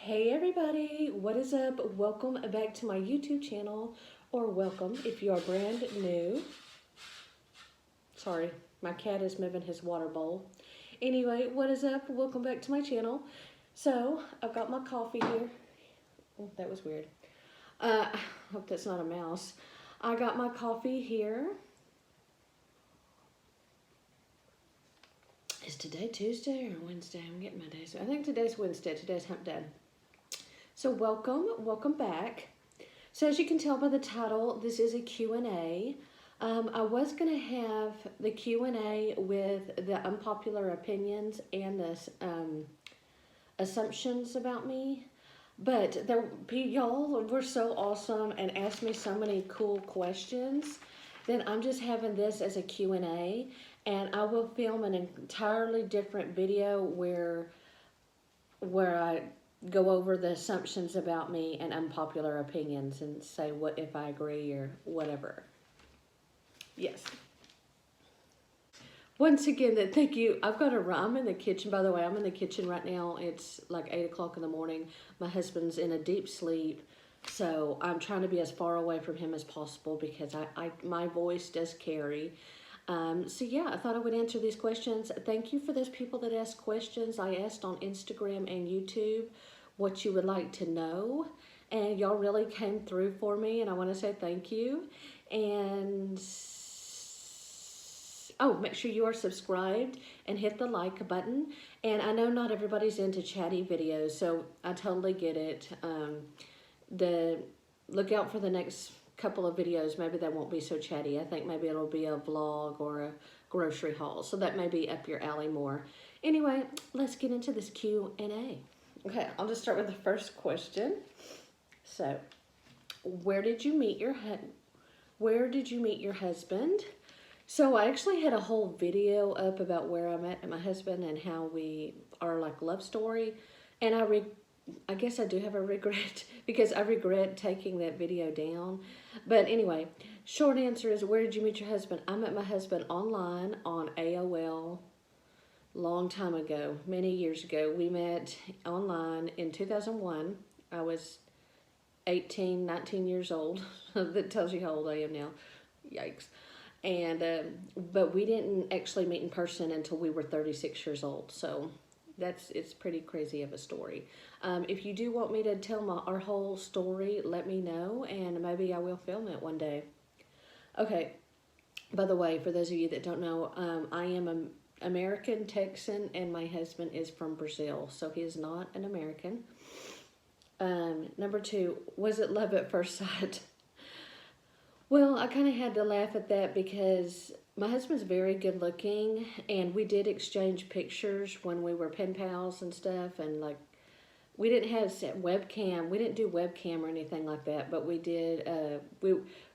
Hey everybody, what is up? Welcome back to my YouTube channel, or welcome if you are brand new. Sorry, my cat is moving his water bowl. Anyway, what is up? Welcome back to my channel. So, I've got my coffee here. Oh, that was weird. I hope that's not a mouse. I got my coffee here. Is today Tuesday or Wednesday? I'm getting my days. I think today's Wednesday. Today's hump day. So welcome back. So as you can tell by the title, this is a Q&A. I was going to have the Q&A with the unpopular opinions and the assumptions about me, but y'all were so awesome and asked me so many cool questions. Then I'm just having this as a Q&A, and I will film an entirely different video where I go over the assumptions about me and unpopular opinions and say what if I agree or whatever. Yes. Once again, thank you. I'm in the kitchen, by the way. I'm in the kitchen right now. It's like 8 o'clock in the morning. My husband's in a deep sleep, so I'm trying to be as far away from him as possible because my voice does carry. So yeah, I thought I would answer these questions. Thank you for those people that asked questions. I asked on Instagram and YouTube what you would like to know, and y'all really came through for me, and I want to say thank you. And oh, make sure you are subscribed and hit the like button. And I know not everybody's into chatty videos, so I totally get it. Look out for the next couple of videos. Maybe they won't be so chatty. I think maybe it'll be a vlog or a grocery haul, so that may be up your alley more. Anyway, let's get into this Q&A. Okay, I'll just start with the first question. So, where did you meet your husband? So I actually had a whole video up about where I met my husband and how our like love story, and I guess I do have a regret because I regret taking that video down. But anyway, short answer is, where did you meet your husband? I met my husband online on AOL. Long time ago, many years ago. We met online in 2001. I was 18, 19 years old. That tells you how old I am now. Yikes. And but we didn't actually meet in person until we were 36 years old. So it's pretty crazy of a story. If you do want me to tell our whole story, let me know, and maybe I will film it one day. Okay. By the way, for those of you that don't know, I am a American Texan, and my husband is from Brazil, so he is not an American. Number 2, was it love at first sight? Well, I kind of had to laugh at that because my husband's very good looking, and we did exchange pictures when we were pen pals and stuff, and like we didn't have webcam. We didn't do webcam or anything like that, but we did.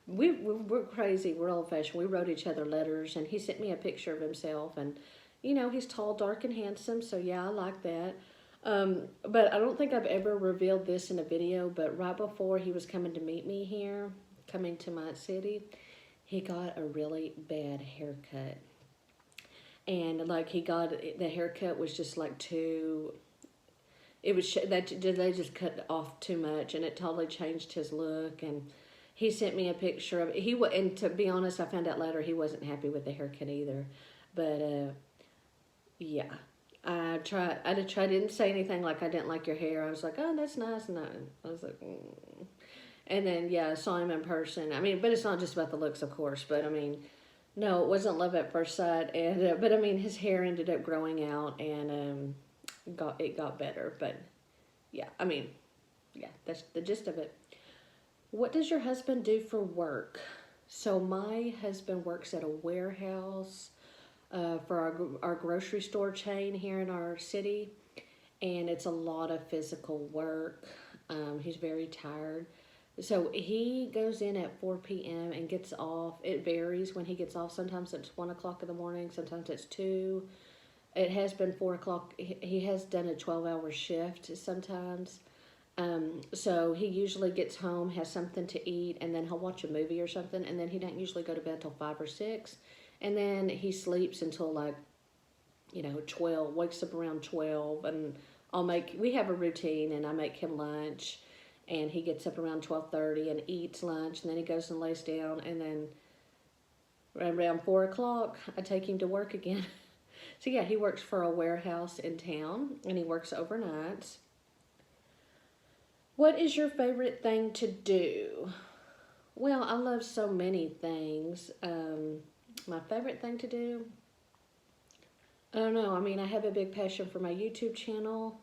We're crazy. We're old fashioned. We wrote each other letters, and he sent me a picture of himself, and he's tall, dark, and handsome. So yeah, I like that. But I don't think I've ever revealed this in a video. But right before he was coming to meet me here, coming to my city, he got a really bad haircut, and like the haircut was just like too. It was they just cut off too much, and it totally changed his look. And he sent me a picture of it. And to be honest, I found out later he wasn't happy with the haircut either. But yeah, I didn't say anything like I didn't like your hair. I was like, oh, that's nice, and I was like, And then yeah, I saw him in person. I mean, but it's not just about the looks, of course. But I mean, no, it wasn't love at first sight. And but I mean, his hair ended up growing out, and it got better. But yeah, I mean, yeah, that's the gist of it. What does your husband do for work? So my husband works at a warehouse for our grocery store chain here in our city, and it's a lot of physical work. He's very tired. So he goes in at 4 p.m. and gets off. It varies when he gets off. Sometimes it's 1 o'clock in the morning. Sometimes it's 2. It has been 4 o'clock. He has done a 12-hour shift sometimes. So he usually gets home, has something to eat, and then he'll watch a movie or something, and then he doesn't usually go to bed till 5 or 6. And then he sleeps until like, 12, wakes up around 12, and we have a routine, and I make him lunch, and he gets up around 12:30 and eats lunch, and then he goes and lays down, and then around 4 o'clock I take him to work again. So yeah, he works for a warehouse in town, and he works overnights. What is your favorite thing to do? Well, I love so many things. My favorite thing to do, I don't know. I mean, I have a big passion for my YouTube channel.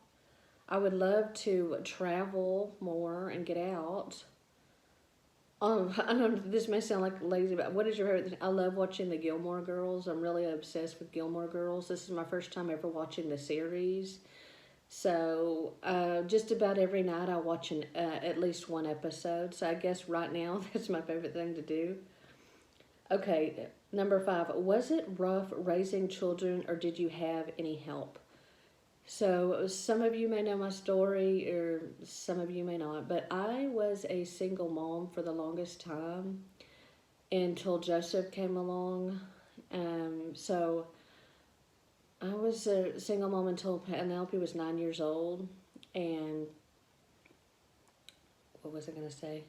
I would love to travel more and get out. I know this may sound like lazy, but what is your favorite thing? I love watching the Gilmore Girls. I'm really obsessed with Gilmore Girls. This is my first time ever watching the series. So just about every night I watch at least one episode. So I guess right now that's my favorite thing to do. Okay, number 5. Was it rough raising children, or did you have any help? So some of you may know my story, or some of you may not, but I was a single mom for the longest time until Joseph came along. So I was a single mom until Penelope was 9 years old, and what was I gonna say?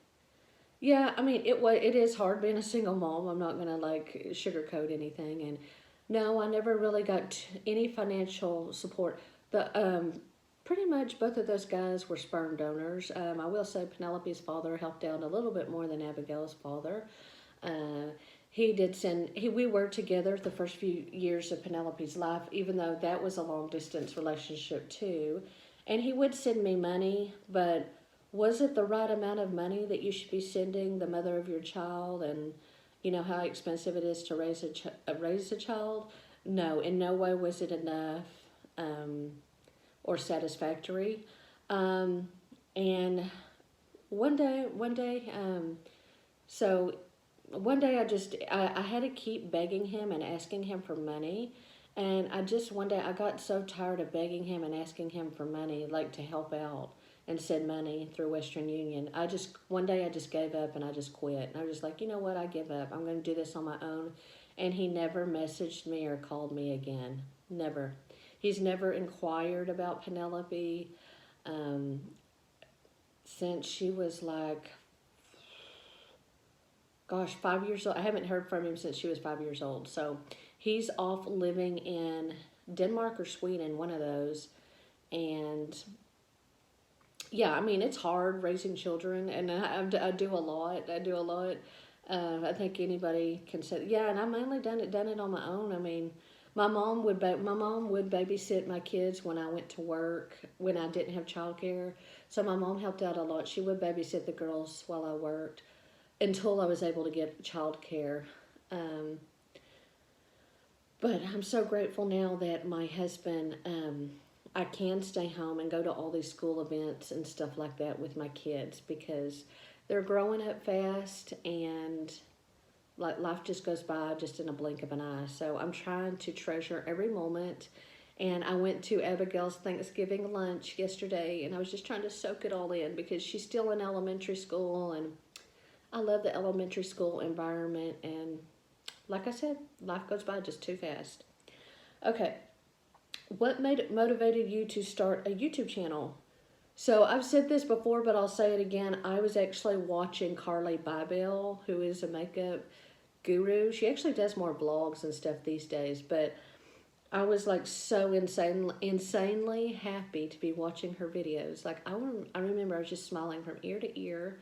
Yeah, I mean it is hard being a single mom. I'm not gonna like sugarcoat anything, and no, I never really got any financial support. The pretty much both of those guys were sperm donors. I will say Penelope's father helped out a little bit more than Abigail's father. Uh, he did send. We were together the first few years of Penelope's life, even though that was a long distance relationship too. And he would send me money, but was it the right amount of money that you should be sending the mother of your child? And you know how expensive it is to raise a child. No, in no way was it enough. Or satisfactory. And one day, so one day I had to keep begging him and asking him for money. And one day I got so tired of begging him and asking him for money, like to help out and send money through Western Union. One day I just gave up and I just quit. And I was just like, you know what, I give up. I'm going to do this on my own. And he never messaged me or called me again. Never. He's never inquired about Penelope since she was like, gosh, 5 years old. I haven't heard from him since she was 5 years old. So he's off living in Denmark or Sweden, one of those. And yeah, I mean, it's hard raising children, and I do a lot. I do a lot. I think anybody can say, yeah, and I mainly done it on my own. I mean, my mom would babysit my kids when I went to work, when I didn't have childcare. So my mom helped out a lot. She would babysit the girls while I worked until I was able to get childcare. But I'm so grateful now that my husband, I can stay home and go to all these school events and stuff like that with my kids, because they're growing up fast, and like life just goes by just in a blink of an eye. So I'm trying to treasure every moment. And I went to Abigail's Thanksgiving lunch yesterday, and I was just trying to soak it all in because she's still in elementary school, and I love the elementary school environment. And like I said, life goes by just too fast. Okay, what motivated you to start a YouTube channel? So I've said this before, but I'll say it again. I was actually watching Carly Bybel, who is a makeup guru. She actually does more vlogs and stuff these days, but I was like so insanely happy to be watching her videos. Like I remember I was just smiling from ear to ear,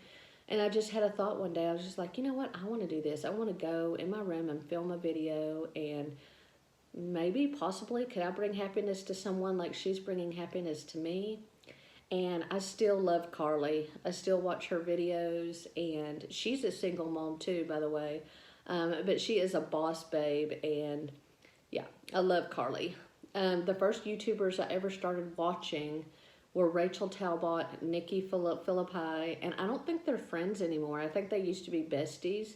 and I just had a thought one day. I was just like, you know what? I want to do this. I want to go in my room and film a video, and maybe possibly could I bring happiness to someone like she's bringing happiness to me. And I still love Carly. I still watch her videos, and she's a single mom too, by the way. But she is a boss babe, and yeah, I love Carly. The first YouTubers I ever started watching were Rachel Talbot, Nikki Philippi, and I don't think they're friends anymore. I think they used to be besties.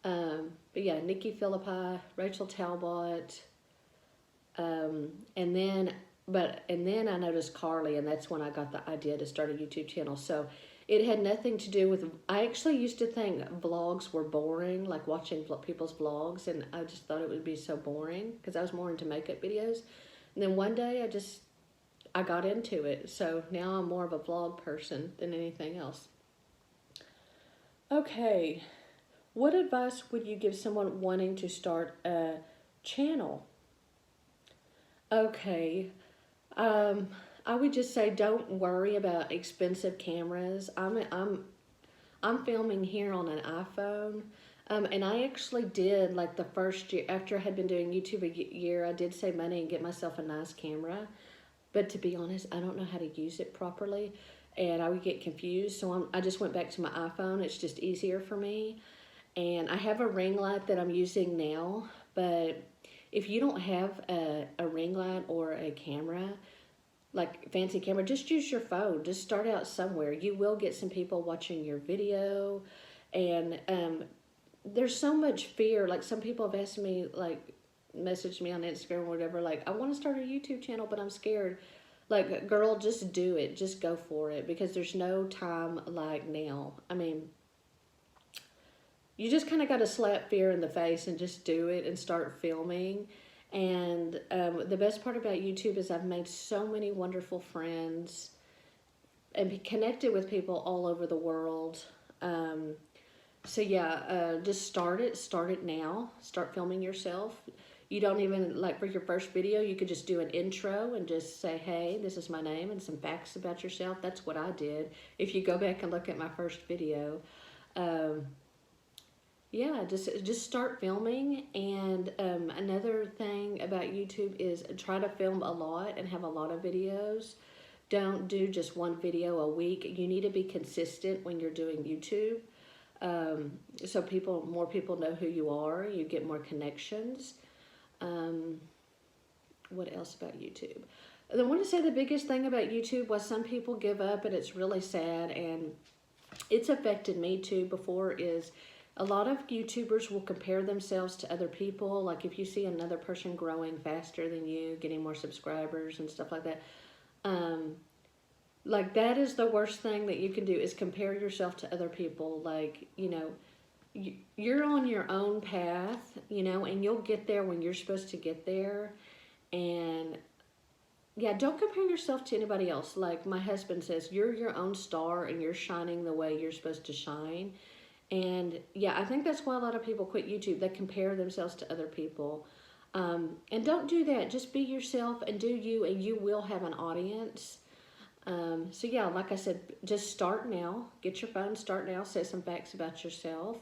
But yeah, Nikki Philippi, Rachel Talbot, and then I noticed Carly, and that's when I got the idea to start a YouTube channel. So it had nothing to do with, I actually used to think vlogs were boring, like watching people's vlogs, and I just thought it would be so boring because I was more into makeup videos. And then one day I got into it. So now I'm more of a vlog person than anything else. Okay, what advice would you give someone wanting to start a channel? Okay, um, I would just say don't worry about expensive cameras. I'm filming here on an iPhone. And I actually did, like, the first year, after I had been doing YouTube a year, I did save money and get myself a nice camera. But to be honest, I don't know how to use it properly, and I would get confused. So I just went back to my iPhone. It's just easier for me. And I have a ring light that I'm using now, but if you don't have a ring light or a camera, like fancy camera, just use your phone. Just start out somewhere. You will get some people watching your video, and there's so much fear. Like, some people have asked me, like, messaged me on Instagram or whatever, like, I want to start a YouTube channel, but I'm scared. Like, girl, just do it. Just go for it, because there's no time like now. I mean, you just kind of got to slap fear in the face and just do it and start filming. And the best part about YouTube is I've made so many wonderful friends and be connected with people all over the world. So yeah, just start it now. Start filming yourself. You don't even, like, for your first video, you could just do an intro and just say, hey, this is my name, and some facts about yourself. That's what I did. If you go back and look at my first video, yeah, just start filming. And another thing about YouTube is try to film a lot and have a lot of videos. Don't do just one video a week. You need to be consistent when you're doing YouTube. So more people know who you are. You get more connections. What else about YouTube? I want to say the biggest thing about YouTube was some people give up, and it's really sad, and it's affected me too before, is a lot of YouTubers will compare themselves to other people. Like, if you see another person growing faster than you, getting more subscribers and stuff like that, like, that is the worst thing that you can do, is compare yourself to other people. Like, you're on your own path, and you'll get there when you're supposed to get there. And yeah, don't compare yourself to anybody else. Like my husband says, you're your own star and you're shining the way you're supposed to shine. And yeah, I think that's why a lot of people quit YouTube. They compare themselves to other people. And don't do that. Just be yourself and do you, and you will have an audience. So yeah, like I said, just start now. Get your phone, start now. Say some facts about yourself.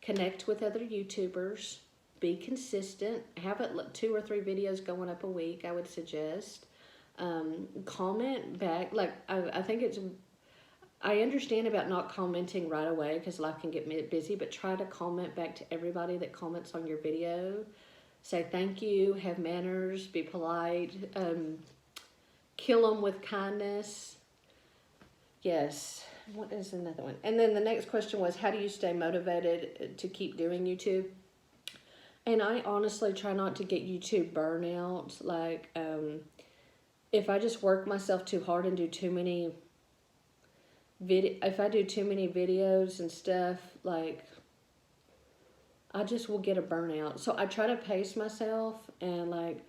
Connect with other YouTubers. Be consistent. Have 2 or 3 videos going up a week, I would suggest. Comment back. Like, I think I understand about not commenting right away because life can get busy, but try to comment back to everybody that comments on your video. Say thank you, have manners, be polite, kill them with kindness. Yes. What is another one? And then the next question was, how do you stay motivated to keep doing YouTube? And I honestly try not to get YouTube burnout. Like, if I just work myself too hard and do too many if I do too many videos and stuff, like, I just will get a burnout. So I try to pace myself, and like,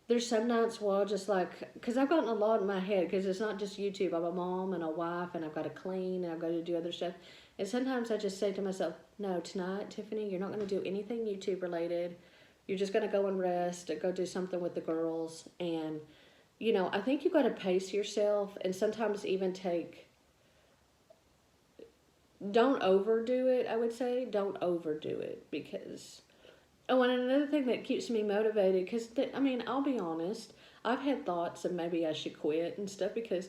there's some nights where I'll just, like, because I've gotten a lot in my head, because it's not just YouTube. I'm a mom and a wife, and I've got to clean, and I've got to do other stuff. And sometimes I just say to myself, no, tonight, Tiffany, you're not going to do anything YouTube related. You're just going to go and rest or go do something with the girls. And, I think you got to pace yourself, and sometimes even don't overdo it, I would say. Don't overdo it, because... Oh, and another thing that keeps me motivated, because, I'll be honest, I've had thoughts of maybe I should quit and stuff, because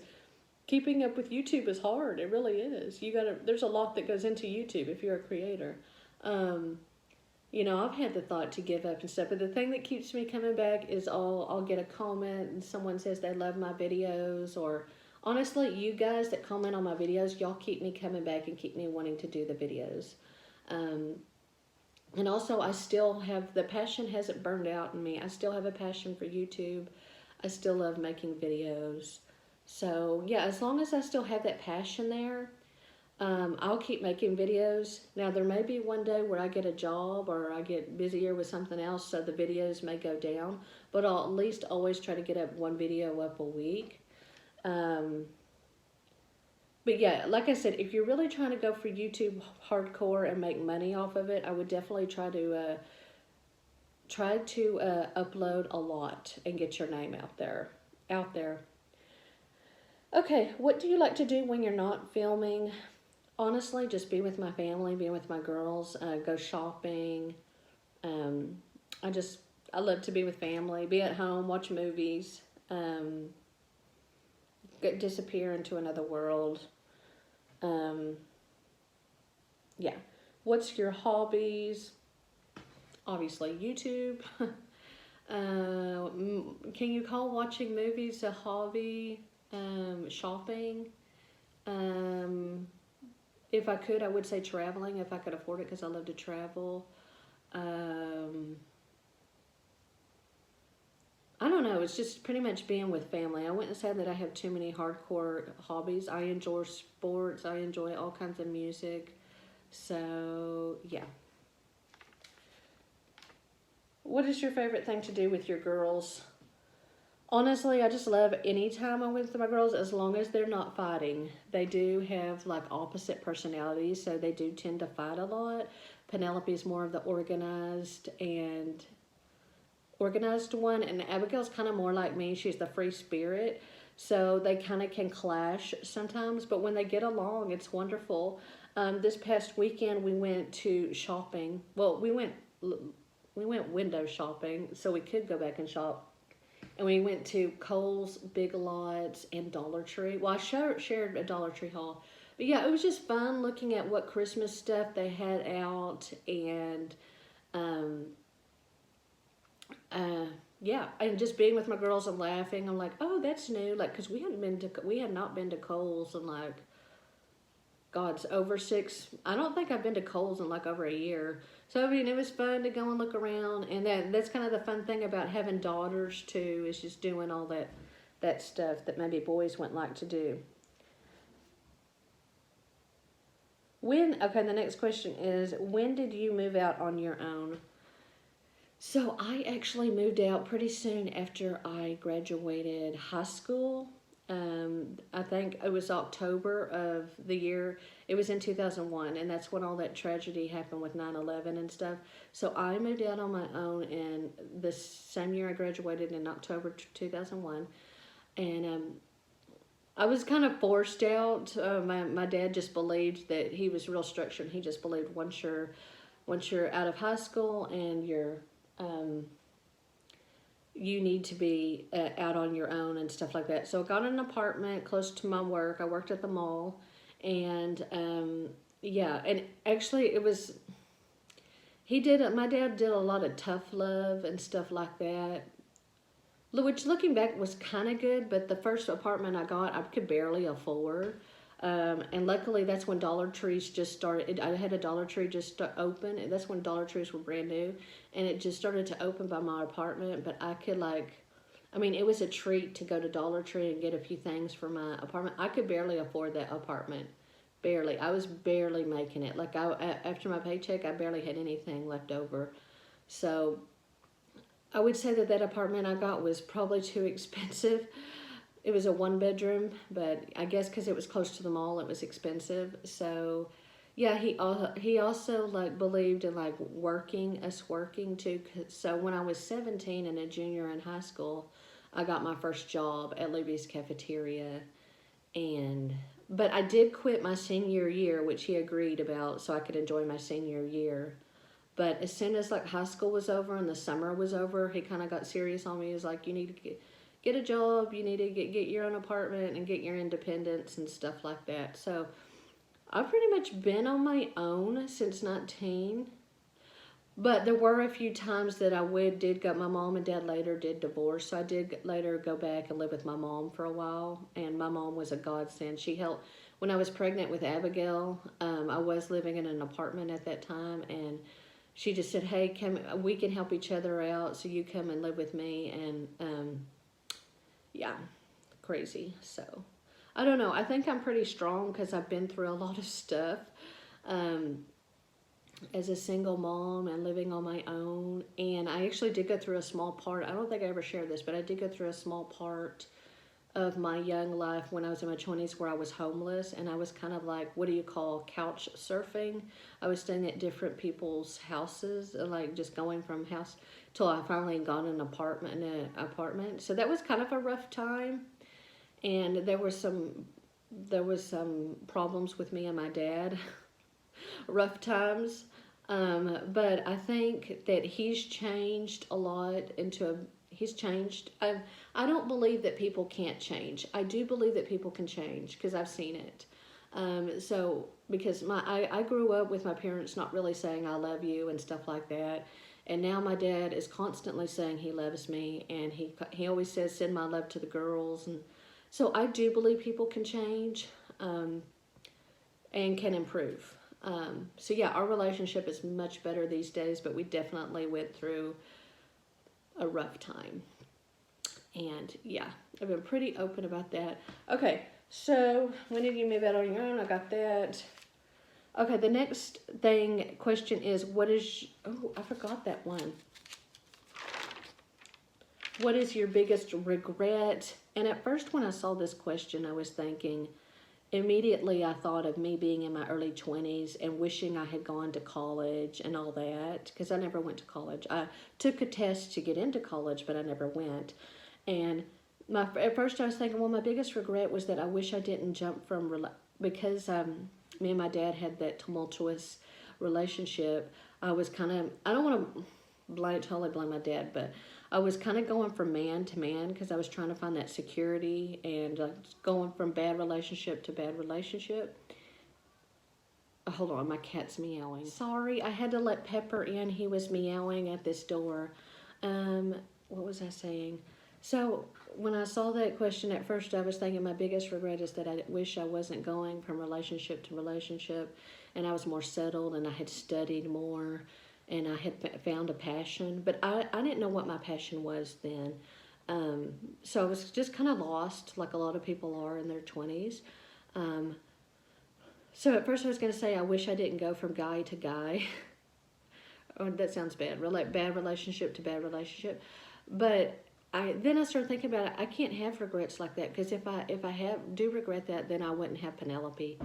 keeping up with YouTube is hard. It really is. There's a lot that goes into YouTube if you're a creator. I've had the thought to give up and stuff, but the thing that keeps me coming back is I'll get a comment and someone says they love my videos, or honestly, you guys that comment on my videos, y'all keep me coming back and keep me wanting to do the videos. And also, I still have, the passion hasn't burned out in me. I still have a passion for YouTube. I still love making videos. So, yeah, as long as I still have that passion there, I'll keep making videos. Now, there may be one day where I get a job or I get busier with something else, so the videos may go down. But I'll at least always try to get up one video up a week. Um, but yeah, like I said, if you're really trying to go for YouTube hardcore and make money off of it, I would definitely try to upload a lot and get your name out there. Out there. Okay, what do you like to do when you're not filming? Honestly, just be with my family, be with my girls, go shopping. Um, I just I love to be with family, be at home, watch movies, um, disappear into another world. Um, yeah. What's your hobbies? Obviously, YouTube. Can you call watching movies a hobby? Shopping. Um, if I could, I would say traveling if I could afford it because I love to travel. Um, I don't know. It's just pretty much being with family. I wouldn't say that I have too many hardcore hobbies. I enjoy sports. I enjoy all kinds of music. So, yeah. What is your favorite thing to do with your girls? Honestly, I just love any time I'm with my girls as long as they're not fighting. They do have like opposite personalities, so they do tend to fight a lot. Penelope's more of the organized one, and Abigail's kind of more like me. She's the free spirit, so they kind of can clash sometimes, but when they get along, it's wonderful. This past weekend we went to shopping. Well, we went window shopping so we could go back and shop, and we went to Kohl's, Big Lots, and Dollar Tree. Well, I shared a Dollar Tree haul, but yeah, it was just fun looking at what Christmas stuff they had out, and um, uh, yeah, and just being with my girls and laughing. I'm like, oh, that's new, like, cause we had not been to Kohl's in like, God's over six. I don't think I've been to Kohl's in like over a year. So I mean, it was fun to go and look around, and that's kind of the fun thing about having daughters too, is just doing all that stuff that maybe boys wouldn't like to do. The next question is, when did you move out on your own? So I actually moved out pretty soon after I graduated high school. I think it was October of the year. It was in 2001, and that's when all that tragedy happened with 9/11 and stuff. So I moved out on my own in the same year I graduated in October 2001. And I was kind of forced out. My dad just believed that he was real structured. He just believed once you're out of high school and um, you need to be out on your own and stuff like that. So I got an apartment close to my work. I worked at the mall, and yeah, and actually it was my dad did a lot of tough love and stuff like that, which looking back was kind of good. But the first apartment I got, I could barely afford. And luckily, that's when Dollar Trees just started. I had a Dollar Tree just open, and that's when Dollar Trees were brand new, and it just started to open by my apartment. But I could it was a treat to go to Dollar Tree and get a few things for my apartment. I could barely afford that apartment, barely. I was barely making it. Like after my paycheck, I barely had anything left over. So I would say that apartment I got was probably too expensive. It was a one bedroom, but I guess because it was close to the mall, it was expensive. So, yeah, he also like believed in like working too. So when I was 17 and a junior in high school, I got my first job at Libby's cafeteria, and but I did quit my senior year, which he agreed about, so I could enjoy my senior year. But as soon as like high school was over and the summer was over, he kind of got serious on me. He was like, you need to get a job, you need to get your own apartment and get your independence and stuff like that. So I've pretty much been on my own since 19. But there were a few times that did go. My mom and dad later did divorce, so I did later go back and live with my mom for a while. And my mom was a godsend. She helped when I was pregnant with Abigail. I was living in an apartment at that time, and she just said, "Hey, we can help each other out. So you come and live with me." And yeah, crazy. So I don't know. I think I'm pretty strong because I've been through a lot of stuff. As a single mom and living on my own. And I actually did go through a small part. I don't think I ever shared this, but I did go through a small part of my young life when I was in my 20s where I was homeless and I was kind of like, what do you call couch surfing? I was staying at different people's houses, like just going from house till I finally got an apartment. So that was kind of a rough time, and there was some problems with me and my dad, rough times. But I think that he's changed a lot he's changed. I don't believe that people can't change. I do believe that people can change because I've seen it. So because I grew up with my parents not really saying I love you and stuff like that. And now my dad is constantly saying he loves me, and he always says send my love to the girls, and so I do believe people can change, and can improve. So yeah, our relationship is much better these days, but we definitely went through a rough time. And yeah, I've been pretty open about that. Okay, so when did you move out on your own? I got that. Okay, the next question is, I forgot that one. What is your biggest regret? And at first when I saw this question, I was thinking, immediately I thought of me being in my early 20s and wishing I had gone to college and all that, because I never went to college. I took a test to get into college, but I never went. And at first I was thinking, well, my biggest regret was that I wish I didn't jump from, because me and my dad had that tumultuous relationship. I was kind of, I don't want to totally blame my dad, but I was kind of going from man to man because I was trying to find that security and going from bad relationship to bad relationship. Hold on, my cat's meowing. Sorry, I had to let Pepper in. He was meowing at this door. What was I saying? So when I saw that question at first, I was thinking my biggest regret is that I wish I wasn't going from relationship to relationship, and I was more settled and I had studied more and I had found a passion. But I didn't know what my passion was then. So I was just kind of lost, like a lot of people are in their 20s. So at first I was going to say I wish I didn't go from guy to guy. Oh, that sounds bad. Bad relationship to bad relationship. But then I started thinking about it. I can't have regrets like that, because if I do regret that, then I wouldn't have Penelope.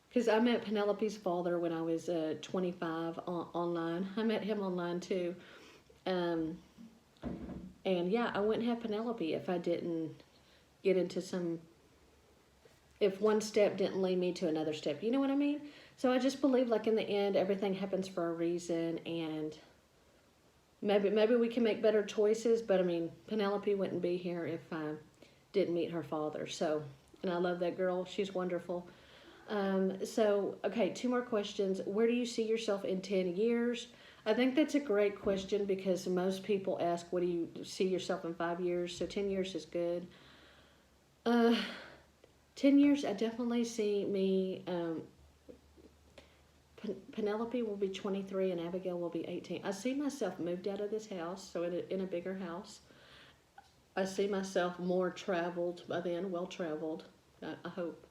Because I met Penelope's father when I was 25 online. I met him online too. And yeah, I wouldn't have Penelope if I didn't get into if one step didn't lead me to another step. You know what I mean? So I just believe, like, in the end, everything happens for a reason, and maybe we can make better choices, but I mean, Penelope wouldn't be here if I didn't meet her father. So, and I love that girl. She's wonderful. So, okay, 2 more questions. Where do you see yourself in 10 years? I think that's a great question because most people ask, what do you see yourself in 5 years? So 10 years is good. 10 years, I definitely see me, Penelope will be 23 and Abigail will be 18. I see myself moved out of this house, so in a bigger house. I see myself more traveled by then, well traveled, I hope.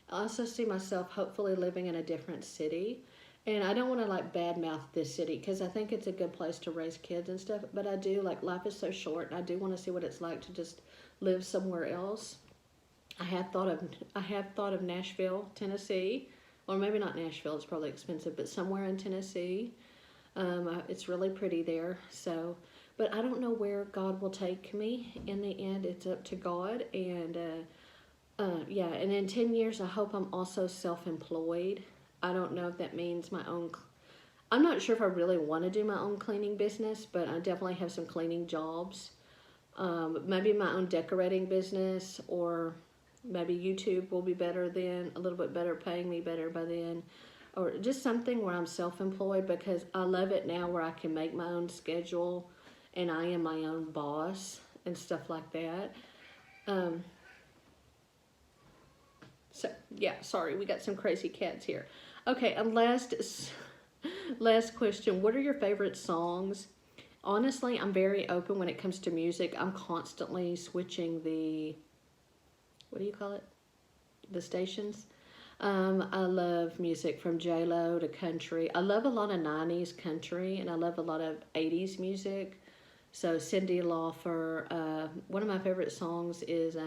I also see myself hopefully living in a different city. And I don't want to like badmouth this city because I think it's a good place to raise kids and stuff. But I do, like, life is so short, and I do want to see what it's like to just live somewhere else. I have thought of Nashville, Tennessee, or maybe not Nashville. It's probably expensive, but somewhere in Tennessee. It's really pretty there. So, but I don't know where God will take me. In the end, it's up to God. And yeah, and in 10 years, I hope I'm also self-employed. I don't know if that means my own. I'm not sure if I really want to do my own cleaning business, but I definitely have some cleaning jobs. Maybe my own decorating business, or maybe YouTube will be better then, a little bit better, paying me better by then. Or just something where I'm self-employed, because I love it now where I can make my own schedule and I am my own boss and stuff like that. So, yeah, sorry, we got some crazy cats here. Okay, and last question. What are your favorite songs? Honestly, I'm very open when it comes to music. I'm constantly switching what do you call it? The stations. I love music from J-Lo to country. I love a lot of 90s country, and I love a lot of 80s music. So Cyndi Lauper. One of my favorite songs is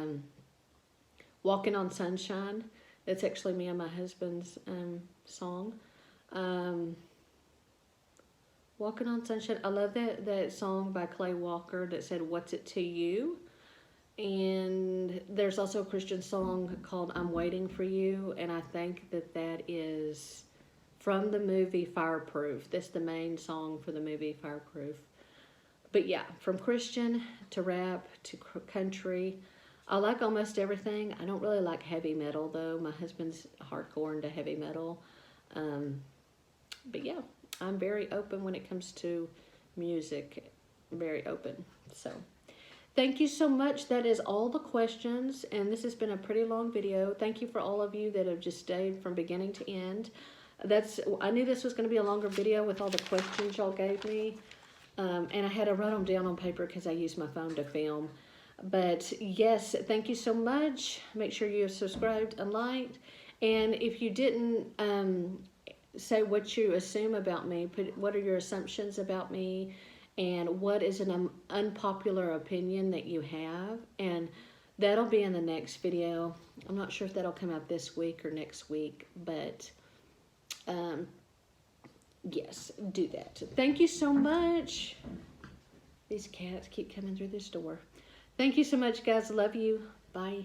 "Walking on Sunshine." It's actually me and my husband's song. Um, "Walking on Sunshine." I love that song by Clay Walker that said, "What's it to you?" And there's also a Christian song called "I'm Waiting for You," and I think that is from the movie Fireproof. That's the main song for the movie Fireproof. But yeah, from Christian to rap to country, I like almost everything. I don't really like heavy metal though. My husband's hardcore into heavy metal. Um, but yeah, I'm very open when it comes to music. Very open. So thank you so much. That is all the questions, and this has been a pretty long video. Thank you for all of you that have just stayed from beginning to end. I knew this was going to be a longer video with all the questions y'all gave me. And I had to write them down on paper because I used my phone to film. But yes, thank you so much. Make sure you have subscribed and liked. And if you didn't say what you assume about me, put what are your assumptions about me, and what is an unpopular opinion that you have. And that'll be in the next video. I'm not sure if that'll come out this week or next week, but yes, do that. Thank you so much. These cats keep coming through this door. Thank you so much, guys. Love you. Bye.